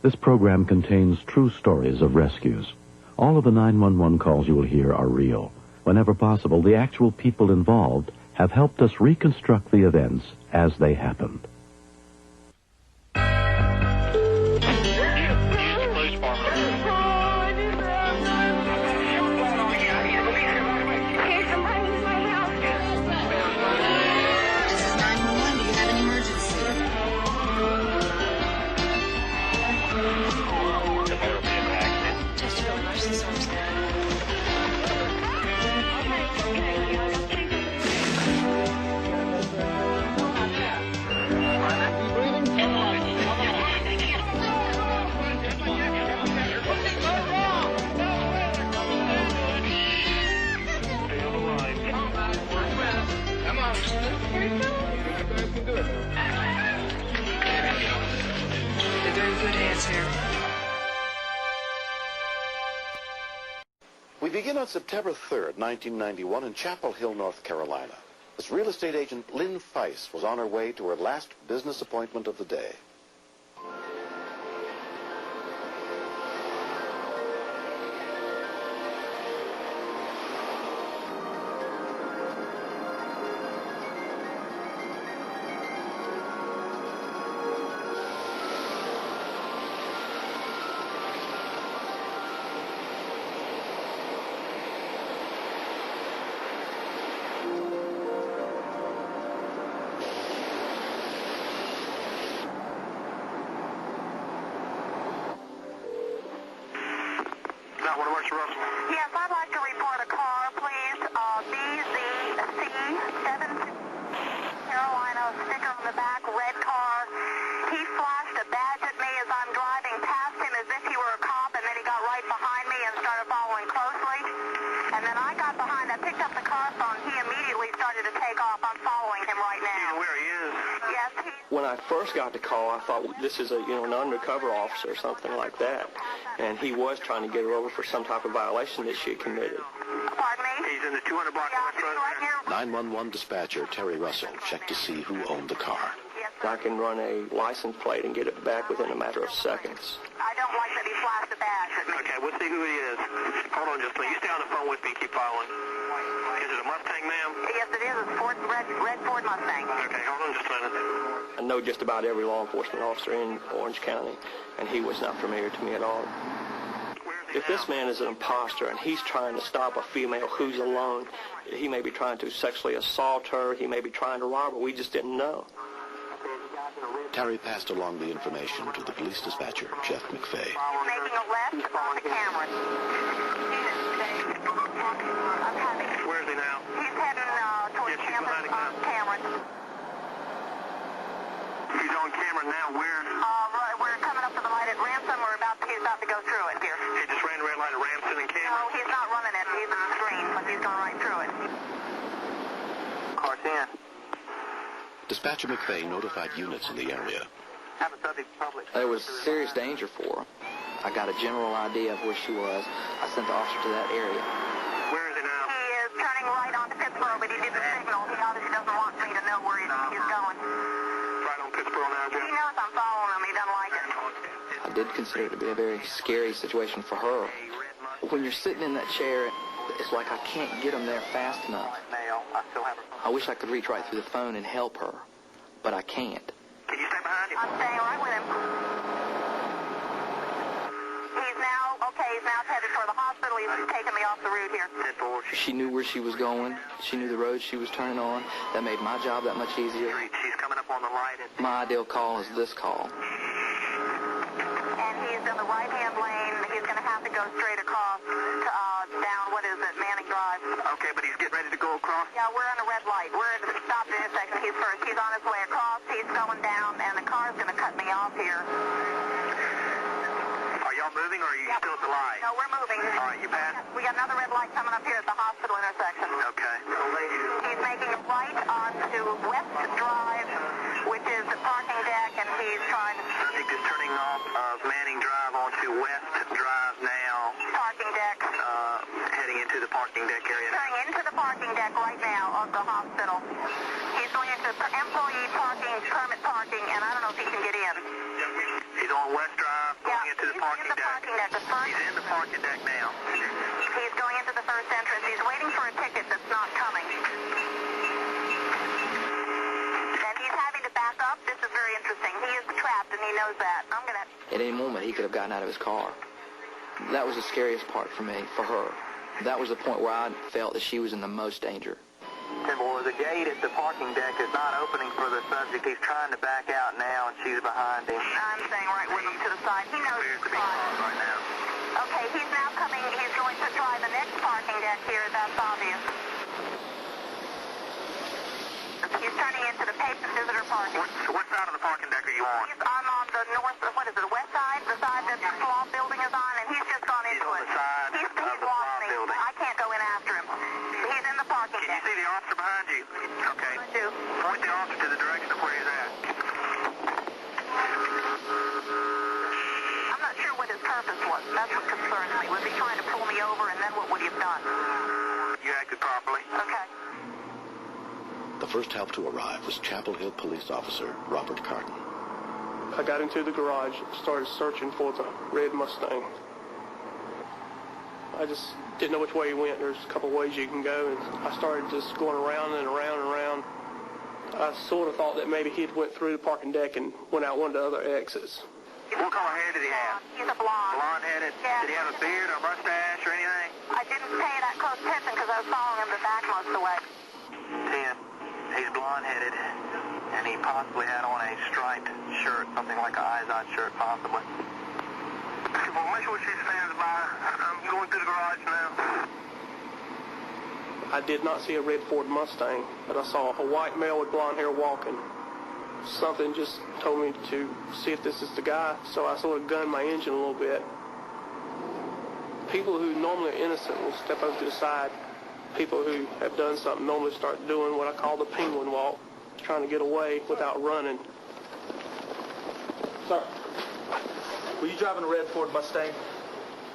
This program contains true stories of rescues. All of the 911 calls you will hear are real. Whenever possible, the actual people involved have helped us reconstruct the events as they happened. We begin on September 3rd, 1991 in Chapel Hill, North Carolina. As real estate agent Lynn Feist was on her way to her last business appointment of the day. Yes, I'd like to report a car, please. BZC7 Carolina, sticker on the back, red car. He flashed a badge at me as I'm driving past him as if he were a cop, and then he got right behind me and started following closely. And then I got behind, I picked up the car phone. He immediately started to take off. I'm following him right now. You know where he is? Yes, When I first got the call, I thought this is an undercover officer or something like that. And he was trying to get her over for some type of violation that she had committed. Pardon me? He's in the 200 block of West Road. Right here. 911 dispatcher Terry Russell checked to see who owned the car. Yes, I can run a license plate and get it back within a matter of seconds. I don't like that he flashed a badge at me. Okay, we'll see who he is. Hold on just a minute. You stay on the phone with me and keep following. Is it a Mustang, ma'am? Yes, it is. It's Ford, red Ford Mustang. Okay, hold on just a minute. I know just about every law enforcement officer in Orange County, and he was not familiar to me at all. If this man is an impostor and he's trying to stop a female who's alone, he may be trying to sexually assault her, he may be trying to rob her, we just didn't know. Terry passed along the information to the police dispatcher, Jeff McVeigh. He's making a left on the camera. Where is he now? He's heading towards Cameron. He's on camera now. Where? Right, we're coming up to the light at Ransom. He's about to go through it here. He just ran the red light at Ramsden and Cameron? No, he's not running it. He's in the screen, but he's going right through it. Car 10. Dispatcher McVeigh notified units in the area. Have a subject public. There was serious danger for her. I got a general idea of where she was. I sent the officer to that area. Where is he now? He is turning right onto Pittsburgh, but he did the signal. He obviously doesn't want me to know where he's going. Right on Pittsburgh now, Jeff? He knows I'm following him. He doesn't like it. I did consider it to be a very scary situation for her. When you're sitting in that chair, it's like I can't get him there fast enough. I wish I could reach right through the phone and help her, but I can't. Can you stay behind him? I'm staying right with him. He's now headed for the hospital. He's taking me off the route here. She knew where she was going. She knew the road she was turning on. That made my job that much easier. She's coming up on the light. My ideal call is this call. And he's in the right-hand lane. He's going to have to go straight across to, down, what is it, Manning Drive. Okay, but he's getting ready to go across? Yeah, we're on a red light. We're at the stop intersection. He's first. He's on his way across. He's going down, and the car's going to cut me off here. Are y'all moving, or are you still at the light? No, we're moving. All right, you passed? We got another red light coming up here at the hospital intersection. Okay. He's making a right onto West Drive, which is the parking deck, and he's trying to... Subject is turning off of Manning Drive onto West Drive now. Parking deck. Heading into the parking deck area. Turning into the parking deck right now of the hospital. He's going into employee parking, permit parking, and I don't know if he can get in. He's on West Drive. Yeah, parking deck. He's in the parking deck now. He's going into the first entrance. He's waiting for a ticket that's not coming. And he's having to back up. This is very interesting. He is trapped, and he knows that. At any moment, he could have gotten out of his car. That was the scariest part for me, for her. That was the point where I felt that she was in the most danger. Well, the gate at the parking deck is not opening for the subject. He's trying to back out now, and she's behind him. I'm staying right with him to the side. He knows he's caught right now. Okay, he's now coming. He's going to try the next parking deck here. That's obvious. He's turning into the patient visitor parking. What side of the parking deck are you on? I'm on the north, what is it, the west side? The side that the law building is on, and he's just gone into it. He's lost me. I can't go in after him. He's in the parking deck. Can you see the officer behind you? Okay. I do. Point the officer to the direction of where he's at. I'm not sure what his purpose was. That's what concerns me. Was he trying to pull me over, and then what would he have done? You acted properly. Okay. The first help to arrive was Chapel Hill police officer Robert Carton. I got into the garage, started searching for the red Mustang. I just didn't know which way he went. There's a couple ways you can go, and I started just going around and around and around. I sort of thought that maybe he went through the parking deck and went out one of the other exits. What color hair did he have? He's a blonde. Blonde-headed? Yeah. Did he have a beard or a mustache or anything? I didn't pay that close attention because I was following him the back most of the way. 10. He's blonde-headed, and he possibly had on a striped shirt, something like an Izod shirt, possibly. Well, make sure she stands by. I'm going through the garage now. I did not see a red Ford Mustang, but I saw a white male with blonde hair walking. Something just told me to see if this is the guy, so I sort of gunned my engine a little bit. People who normally are innocent will step over to the side. People who have done something normally start doing what I call the penguin walk, trying to get away without running. Sir, were you driving a red Ford Mustang?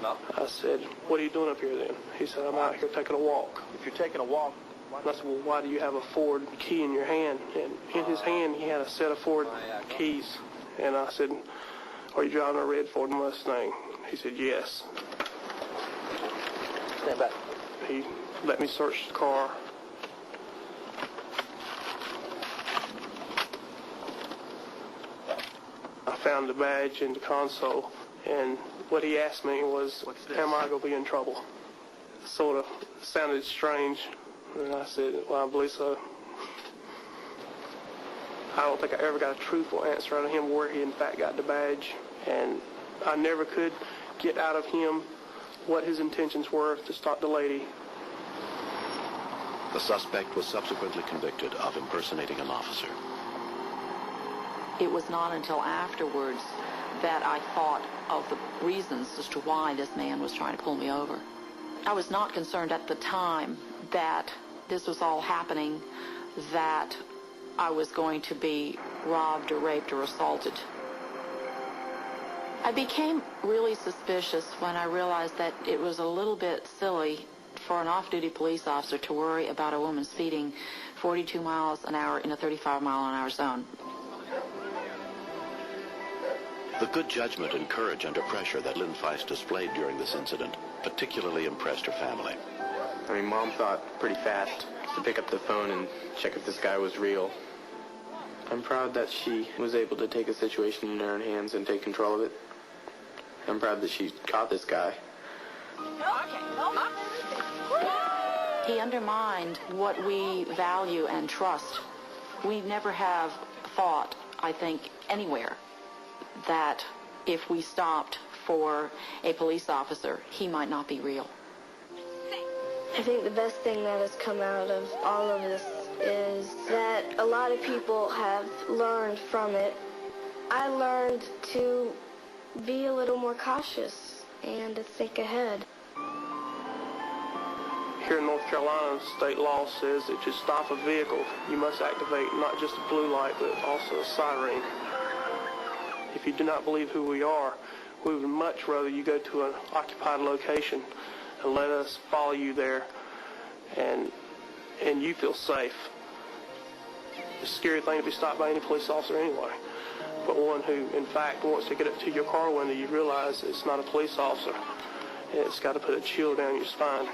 No. I said, what are you doing up here then? He said, I'm out here taking a walk. If you're taking a walk... I said, well, why do you have a Ford key in your hand? And in his hand, he had a set of Ford keys. And I said, are you driving a red Ford Mustang? He said, yes. Stand back. He let me search the car. I found the badge in the console, and what he asked me was, am I going to be in trouble? Sort of sounded strange, and I said, well, I believe so. I don't think I ever got a truthful answer out of him where he in fact got the badge, and I never could get out of him what his intentions were to stop the lady. The suspect was subsequently convicted of impersonating an officer. It was not until afterwards that I thought of the reasons as to why this man was trying to pull me over. I was not concerned at the time that this was all happening, that I was going to be robbed or raped or assaulted. I became really suspicious when I realized that it was a little bit silly for an off-duty police officer to worry about a woman speeding 42 miles an hour in a 35-mile-an-hour zone. The good judgment and courage under pressure that Lynn Feist displayed during this incident particularly impressed her family. I mean, Mom thought pretty fast to pick up the phone and check if this guy was real. I'm proud that she was able to take a situation in her own hands and take control of it. I'm proud that she caught this guy. He undermined what we value and trust. We never have thought, I think, anywhere, that if we stopped for a police officer, he might not be real. I think the best thing that has come out of all of this is that a lot of people have learned from it. I learned to be a little more cautious and to think ahead. Here in North Carolina, state law says that to stop a vehicle, you must activate not just a blue light, but also a siren. If you do not believe who we are, we would much rather you go to an occupied location and let us follow you there, and you feel safe. It's a scary thing to be stopped by any police officer anyway. but one who, in fact, wants to get up to your car window, you realize it's not a police officer. It's got to put a chill down your spine.